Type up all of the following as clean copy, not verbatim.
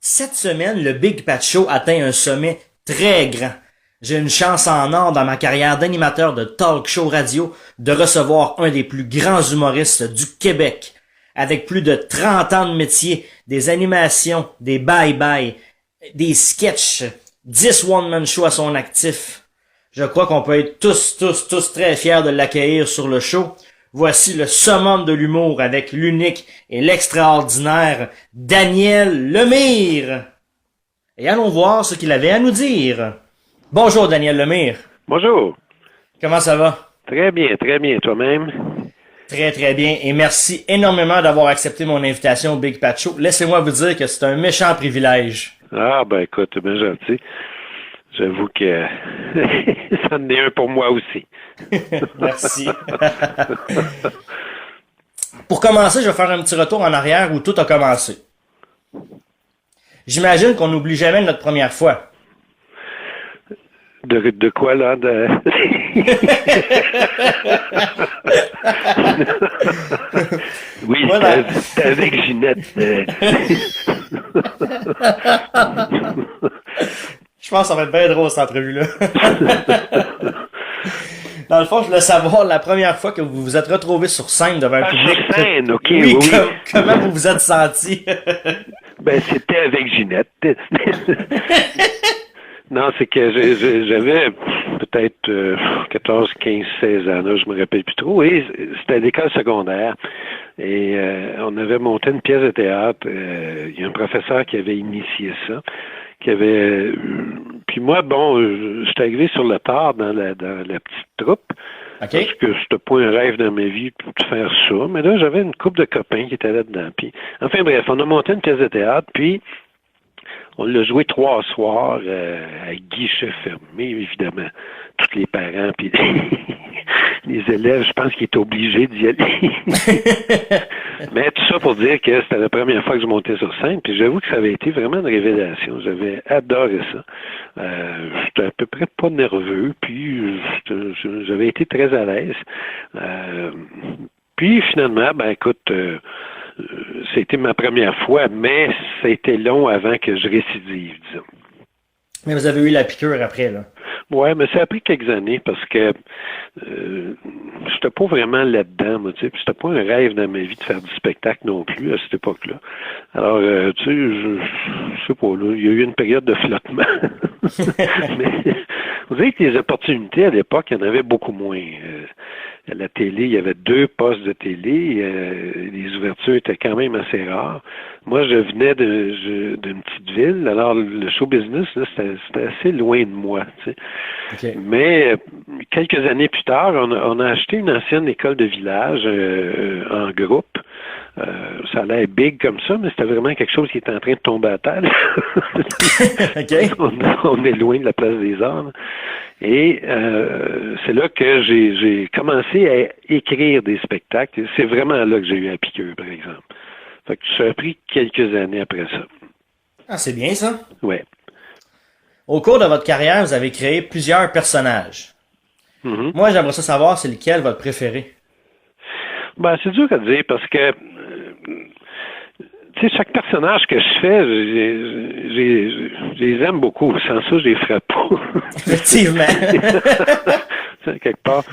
Cette semaine, le Big Pat Show atteint un sommet très grand. J'ai une chance en or dans ma carrière d'animateur de talk show radio de recevoir un des plus grands humoristes du Québec. Avec plus de 30 ans de métier, des animations, des bye-bye, des sketchs, 10 one-man shows à son actif. Je crois qu'on peut être tous très fiers de l'accueillir sur le show. Voici le summum de l'humour avec l'unique et l'extraordinaire Daniel Lemire. Et allons voir ce qu'il avait à nous dire. Bonjour Daniel Lemire. Bonjour. Comment ça va? Très bien, toi-même. Très bien et merci énormément d'avoir accepté mon invitation au Big Pat Show. Laissez-moi vous dire que c'est un méchant privilège. Ah ben écoute, c'est bien gentil. J'avoue que ça en est un pour moi aussi. Merci. Pour commencer, je vais faire un petit retour en arrière où tout a commencé. J'imagine qu'on n'oublie jamais notre première fois. De quoi, là? Oui, voilà. C'était avec Ginette. Je pense que ça va être bien drôle, cette entrevue-là. Dans le fond, je voulais savoir la première fois que vous vous êtes retrouvé sur scène devant un public. Sur scène, OK, oui. Comment vous vous êtes senti? Ben, c'était avec Ginette. Non, c'est que j'avais peut-être 14, 15, 16 ans, là, je me rappelle plus trop, et c'était à l'école secondaire. Et on avait monté une pièce de théâtre. Il y a un professeur qui avait initié ça, qui avait... puis moi, bon, j'étais arrivé sur le tard dans la petite troupe. Okay. Parce que c'était pas un rêve dans ma vie de faire ça. Mais là, j'avais une couple de copains qui étaient là-dedans. Puis, enfin bref, on a monté une pièce de théâtre, puis on l'a joué 3 soirs à guichet fermé, évidemment. Tous les parents, puis les élèves, je pense qu'ils étaient obligés d'y aller. Mais tout ça pour dire que c'était la première fois que je montais sur scène, puis j'avoue que ça avait été vraiment une révélation. J'avais adoré ça. J'étais à peu près pas nerveux, puis j'avais été très à l'aise. Puis finalement, ben écoute... c'était ma première fois, mais ça a été long avant que je récidive, disons. Mais vous avez eu la piqûre après, là. Ouais, mais ça a pris quelques années parce que j'étais pas vraiment là-dedans, moi, tu sais, puis c'était pas un rêve dans ma vie de faire du spectacle non plus à cette époque-là. Alors, tu sais, je sais pas, là, il y a eu une période de flottement. Mais vous savez que les opportunités à l'époque, il y en avait beaucoup moins. À la télé, il y avait 2 postes de télé. Les ouvertures étaient quand même assez rares. Moi, je venais d'une petite ville. Alors, le show business, là, c'était assez loin de moi. Tu sais. Okay. Mais quelques années plus tard, on a acheté une ancienne école de village en groupe. Ça allait être big comme ça, mais c'était vraiment quelque chose qui était en train de tomber à terre. Okay. On est loin de la place des arts. Là. Et c'est là que j'ai commencé à écrire des spectacles. C'est vraiment là que j'ai eu la piqûre, par exemple. Fait que ça a pris quelques années après ça. Ah, c'est bien ça? Ouais. Au cours de votre carrière, vous avez créé plusieurs personnages. Mm-hmm. Moi, j'aimerais ça savoir, c'est lequel votre préféré? Ben, c'est dur à dire parce que tu sais, chaque personnage que je fais, je les aime beaucoup. Sans ça, je les ferais pas. Effectivement. Quelque part.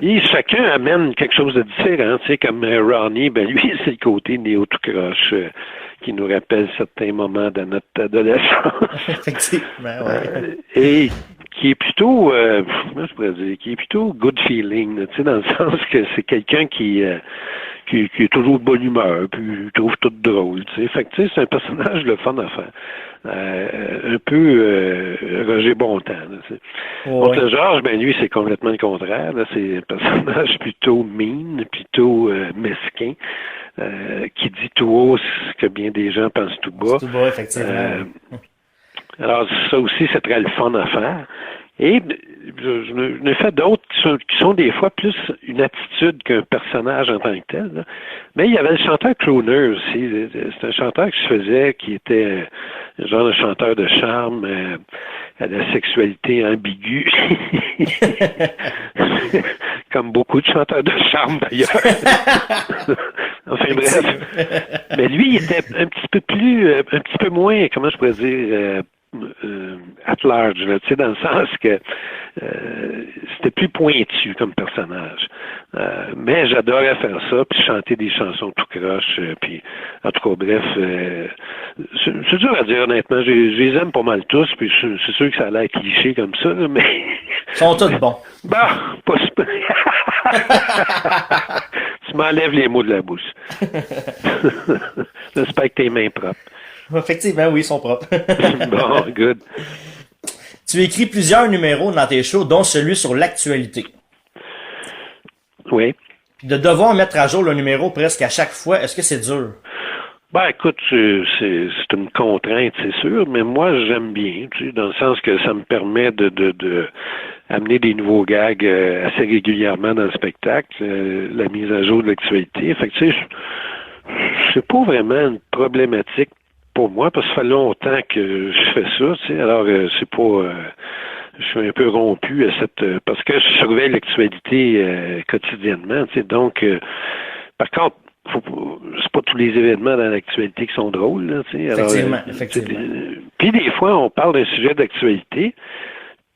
Et chacun amène quelque chose de différent. Tu sais, comme Ronnie, ben lui, c'est le côté néo-tout-croche qui nous rappelle certains moments de notre adolescence. Effectivement, ouais. Et qui est plutôt, comment je pourrais dire, qui est plutôt good feeling, tu sais, dans le sens que c'est quelqu'un qui est toujours de bonne humeur, puis trouve tout drôle, tu sais. Fait que, tu sais, c'est un personnage le fun à faire. Un peu Roger Bontemps, là, tu sais. Ouais. Donc, Georges, ben lui, c'est complètement le contraire, là. C'est un personnage plutôt mean, plutôt mesquin, qui dit tout haut ce que bien des gens pensent tout bas. Tout bas, effectivement. Alors, ça aussi, c'est très le fun à faire. Et je n'ai fait d'autres qui sont des fois plus une attitude qu'un personnage en tant que tel. Là. Mais il y avait le chanteur crooner aussi. C'est un chanteur que je faisais qui était un genre de chanteur de charme à la sexualité ambiguë. Comme beaucoup de chanteurs de charme, d'ailleurs. Enfin, bref. Mais lui, il était un petit peu moins, comment je pourrais dire, at large, là, tu sais, dans le sens que c'était plus pointu comme personnage. Mais j'adorais faire ça, puis chanter des chansons tout croche, puis en tout cas, bref, c'est dur à dire honnêtement. Je les aime pas mal tous, puis c'est sûr que ça a l'air cliché comme ça, là, mais... Ils sont tous bons. Bah, pas super. Tu m'enlèves les mots de la bouche. J'espère que tes mains propres. Effectivement, oui, ils sont propres. Bon, good. Tu écris plusieurs numéros dans tes shows, dont celui sur l'actualité. Oui. Puis de devoir mettre à jour le numéro presque à chaque fois, est-ce que c'est dur? Ben, écoute, c'est une contrainte, c'est sûr, mais moi, j'aime bien, tu sais, dans le sens que ça me permet de amener des nouveaux gags assez régulièrement dans le spectacle, la mise à jour de l'actualité. Fait que, tu sais, c'est pas vraiment une problématique pour moi, parce que ça fait longtemps que je fais ça, tu sais, alors c'est pas... je suis un peu rompu à parce que je surveille l'actualité quotidiennement, tu sais, donc... par contre, c'est pas tous les événements dans l'actualité qui sont drôles, là, tu sais. Effectivement, Alors, effectivement. Puis des fois, on parle d'un sujet d'actualité,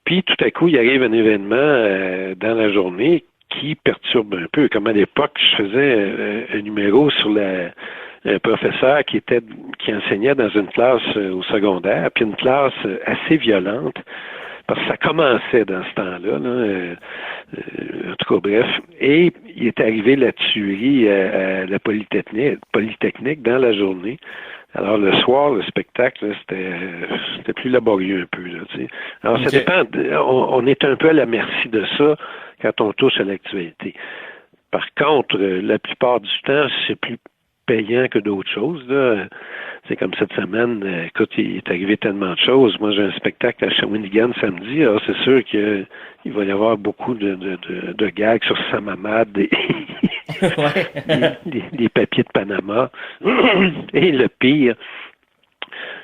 puis tout à coup, il arrive un événement dans la journée qui perturbe un peu. Comme à l'époque, je faisais un numéro sur un professeur qui enseignait dans une classe au secondaire, puis une classe assez violente. Parce que ça commençait dans ce temps-là, là, en tout cas, bref. Et il est arrivé la tuerie à la Polytechnique dans la journée. Alors, le soir, le spectacle, là, c'était plus laborieux un peu, là, tu sais. Alors, ça dépend. On est un peu à la merci de ça quand on touche à l'actualité. Par contre, la plupart du temps, c'est plus payant que d'autres choses, là. C'est comme cette semaine, écoute, il est arrivé tellement de choses. Moi, j'ai un spectacle à Shawinigan samedi, alors c'est sûr qu'il va y avoir beaucoup de gags sur Samamad, des papiers de Panama. Et le pire,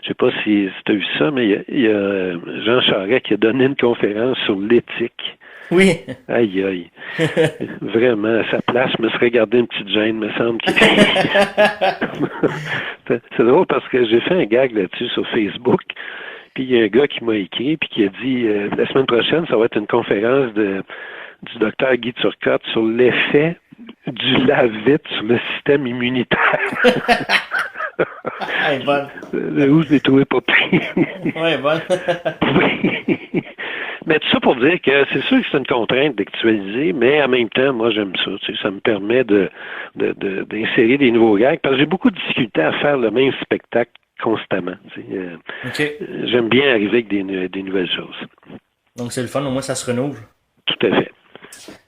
je sais pas si tu as vu ça, mais il y a Jean Charest qui a donné une conférence sur l'éthique. Oui. Aïe, aïe. Vraiment, à sa place, je me serais gardé une petite gêne, me semble. C'est drôle parce que j'ai fait un gag là-dessus sur Facebook, puis il y a un gars qui m'a écrit, puis qui a dit, la semaine prochaine, ça va être une conférence du docteur Guy Turcotte sur l'effet du lave-vite sur le système immunitaire. Hey, bonne. Où je l'ai trouvé pas pris. Ouais, bonne. Oui. Mais tout ça pour dire que c'est sûr que c'est une contrainte d'actualiser, mais en même temps, moi, j'aime ça. Tu sais, ça me permet d'insérer des nouveaux gags, parce que j'ai beaucoup de difficultés à faire le même spectacle constamment. Tu sais. J'aime bien arriver avec des nouvelles choses. Donc, c'est le fun, au moins, ça se renouvelle. Tout à fait.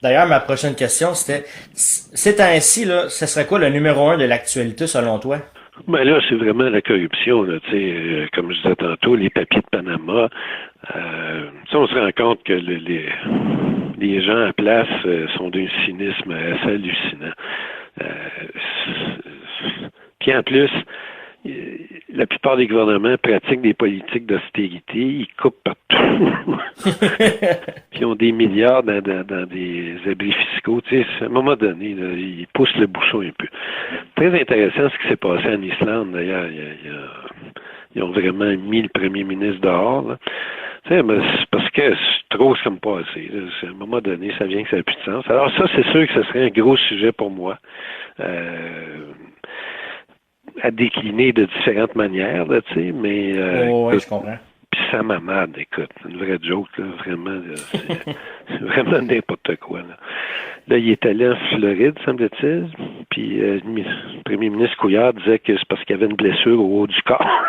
D'ailleurs, ma prochaine question, c'était, c'est ainsi, là, ce serait quoi le numéro 1 de l'actualité, selon toi? Ben là, c'est vraiment la corruption, là, tu sais, comme je disais tantôt, les papiers de Panama. On se rend compte que les gens à place sont d'un cynisme assez hallucinant. Puis en plus, la plupart des gouvernements pratiquent des politiques d'austérité, ils coupent partout. Puis ils ont des milliards dans des abris fiscaux. Tu sais, à un moment donné, là, ils poussent le bouchon un peu. Très intéressant ce qui s'est passé en Islande, d'ailleurs. Ils ont vraiment mis le premier ministre dehors. Là. Tu sais, c'est parce que c'est trop comme passé. Là. À un moment donné, ça vient que ça n'a plus de sens. Alors ça, c'est sûr que ce serait un gros sujet pour moi. À décliner de différentes manières, là, tu sais, mais... oui, je comprends. Puis Sam Hamad, écoute, c'est une vraie joke, là, vraiment, là, c'est vraiment n'importe quoi, là. Là, il est allé en Floride, semble-t-il, puis le premier ministre Couillard disait que c'est parce qu'il y avait une blessure au haut du corps.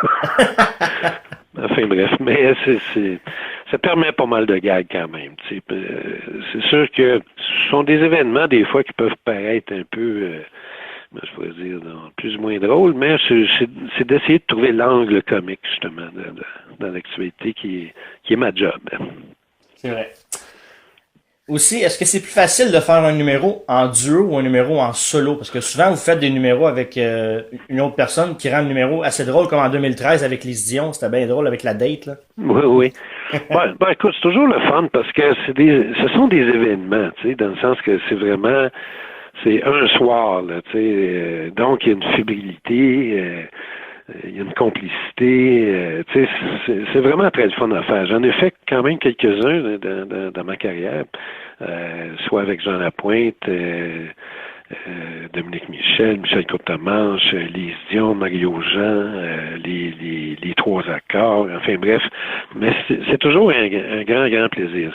Enfin, bref, mais ça permet pas mal de gags quand même, tu sais. C'est sûr que ce sont des événements, des fois, qui peuvent paraître un peu... je pourrais dire, plus ou moins drôle, mais c'est d'essayer de trouver l'angle comique, justement, dans l'actualité qui est ma job. C'est vrai. Aussi, est-ce que c'est plus facile de faire un numéro en duo ou un numéro en solo? Parce que souvent, vous faites des numéros avec une autre personne qui rend le numéro assez drôle, comme en 2013 avec les Dion. C'était bien drôle avec la date, là. Oui, oui. Écoute, c'est toujours le fun parce que ce sont des événements, tu sais, dans le sens que c'est un soir, là, tu sais, donc il y a une fébrilité, il y a une complicité, tu sais, c'est vraiment très le fun à faire. J'en ai fait quand même quelques-uns dans ma carrière, soit avec Jean Lapointe, Dominique Michel, Michel Courtemanche, Lise Dion, Mario Jean, les trois accords, enfin bref. Mais c'est toujours un grand plaisir.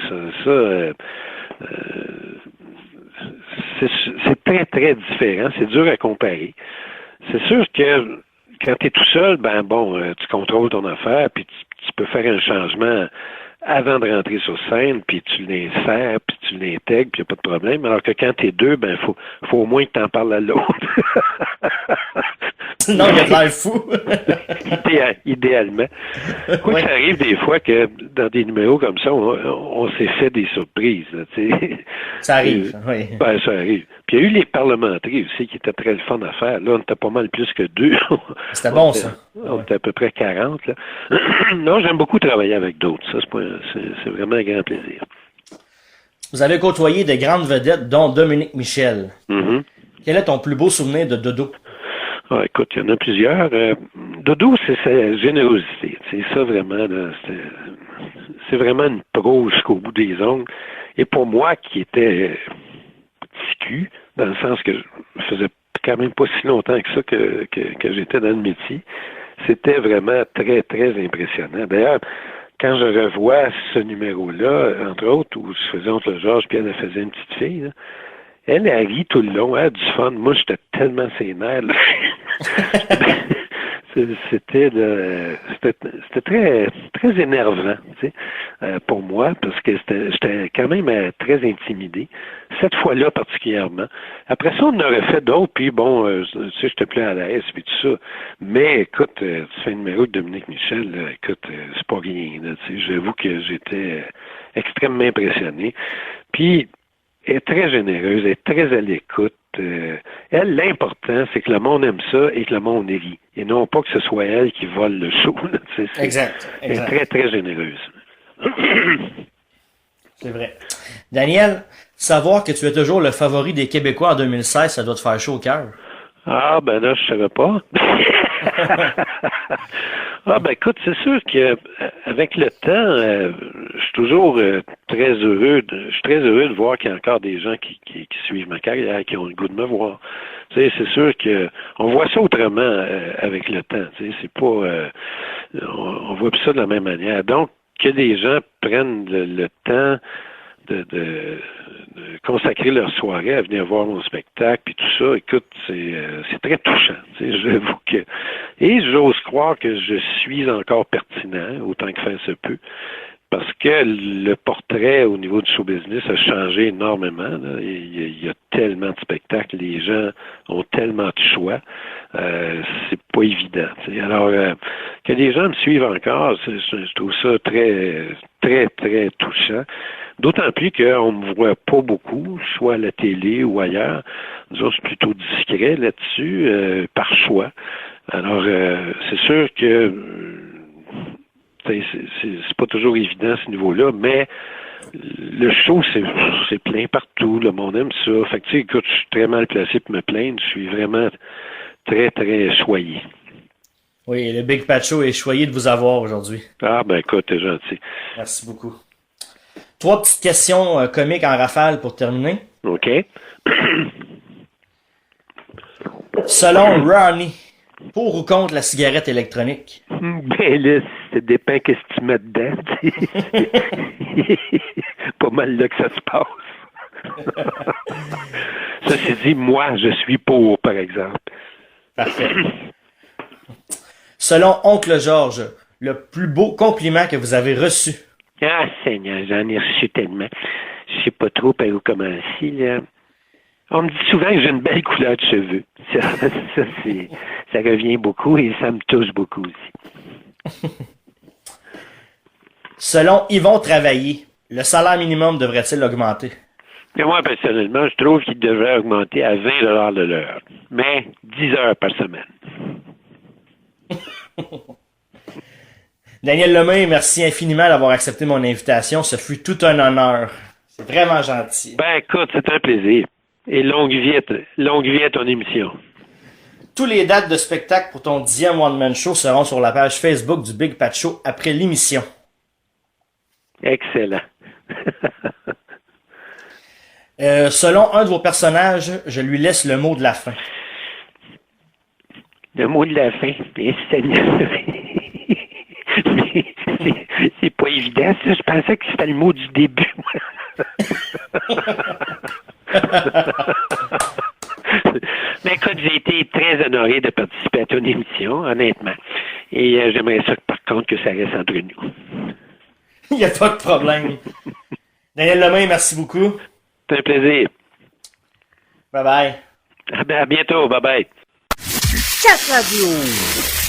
C'est très, très différent. C'est dur à comparer. C'est sûr que quand tu es tout seul, tu contrôles ton affaire, puis tu peux faire un changement avant de rentrer sur scène, puis tu l'insères, puis tu l'intègres, puis il n'y a pas de problème. Alors que quand tu es deux, faut au moins que tu en parles à l'autre. Sinon, il y a de l'air fou. Idéalement. Quoi, ça arrive des fois que dans des numéros comme ça, on s'est fait des surprises. Là, ça arrive, oui. Ça arrive. Puis il y a eu les parlementaires aussi qui étaient très le fun à faire. Là, on était pas mal plus que deux. C'était bon, ça. On était à peu près 40. Là. Non, j'aime beaucoup travailler avec d'autres. Ça, c'est vraiment un grand plaisir. Vous avez côtoyé de grandes vedettes, dont Dominique Michel. Mm-hmm. Quel est ton plus beau souvenir de Dodo? Ah, écoute, il y en a plusieurs. Dodo, c'est sa générosité. C'est ça vraiment. Là, c'est vraiment une pro jusqu'au bout des ongles. Et pour moi, qui était petit cul, dans le sens que je faisais quand même pas si longtemps que ça que j'étais dans le métier, c'était vraiment très, très impressionnant. D'ailleurs, quand je revois ce numéro-là, entre autres, où je faisais entre le Georges puis elle faisait une petite fille, là, elle rit tout le long, elle a du fun. Moi, j'étais tellement sénère. C'était très, très énervant, tu sais, pour moi, parce que j'étais quand même très intimidé. Cette fois-là, particulièrement. Après ça, on en aurait fait d'autres, puis bon, tu sais, j'étais plus à l'aise, puis tout ça. Mais, écoute, tu fais un numéro de Dominique Michel, là, écoute, c'est pas rien, là, tu sais. J'avoue que j'étais extrêmement impressionné. Puis, elle est très généreuse, elle est très à l'écoute. Elle, l'important, c'est que le monde aime ça et que le monde rit. Et non pas que ce soit elle qui vole le show. Là, exact. Elle est très, très généreuse. C'est vrai. Daniel, savoir que tu es toujours le favori des Québécois en 2016, ça doit te faire chaud au cœur. Ah, ben là, je savais pas. Écoute, c'est sûr que avec le temps, je suis toujours très heureux. Je suis très heureux de voir qu'il y a encore des gens qui suivent ma carrière, qui ont le goût de me voir. Tu sais, c'est sûr que on voit ça autrement avec le temps. Tu sais, c'est pas, on voit plus ça de la même manière. Donc, que les gens prennent le temps de consacrer leur soirée à venir voir mon spectacle puis tout ça, écoute, c'est très touchant. J'avoue que. Et j'ose croire que je suis encore pertinent, autant que faire se peut. Parce que le portrait au niveau du show business a changé énormément. Là. Il y a tellement de spectacles, les gens ont tellement de choix. C'est pas évident. T'sais. Alors, que les gens me suivent encore, je trouve ça très, très, très touchant. D'autant plus qu'on me voit pas beaucoup, soit à la télé ou ailleurs. Nous autres, c'est plutôt discret là-dessus, par choix. Alors, c'est sûr que c'est pas toujours évident à ce niveau-là, mais le show, c'est plein partout. Le monde aime ça. Fait que, tu sais, écoute, je suis très mal placé pour me plaindre. Je suis vraiment très, très choyé. Oui, le Big Pacho est choyé de vous avoir aujourd'hui. Ah, ben écoute, t'es gentil. Merci beaucoup. 3 petites questions comiques en rafale pour terminer. OK. Selon Ronnie, pour ou contre la cigarette électronique? Ben là, ça dépend qu'est-ce que tu mets dedans. Pas mal là que ça se passe. Ceci dit, moi, je suis pour, par exemple. Parfait. Selon Oncle Georges, le plus beau compliment que vous avez reçu? Ah, Seigneur, j'en ai reçu tellement. Je sais pas trop par où commencer, là. On me dit souvent que j'ai une belle couleur de cheveux. Ça revient beaucoup et ça me touche beaucoup aussi. Selon Yvon Travailler, Le salaire minimum devrait-il augmenter? Et moi, personnellement, je trouve qu'il devrait augmenter à 20 $ de l'heure, mais 10 heures par semaine. Daniel Lemay, merci infiniment d'avoir accepté mon invitation. Ce fut tout un honneur. C'est vraiment gentil. Ben, écoute, c'est un plaisir. Et longue vie à ton émission. Tous les dates de spectacle pour ton 10e One Man Show seront sur la page Facebook du Big Pat Show après l'émission. Excellent. Selon un de vos personnages, je lui laisse le mot de la fin. Le mot de la fin, c'est pas évident, ça. Je pensais que c'était le mot du début. Mais écoute, j'ai été très honoré de participer à ton émission, honnêtement. Et j'aimerais ça, par contre, que ça reste entre nous. Il n'y a pas de problème. Daniel Lemay, merci beaucoup. C'est un plaisir. Bye bye. À bientôt. Bye bye. Chat Radio.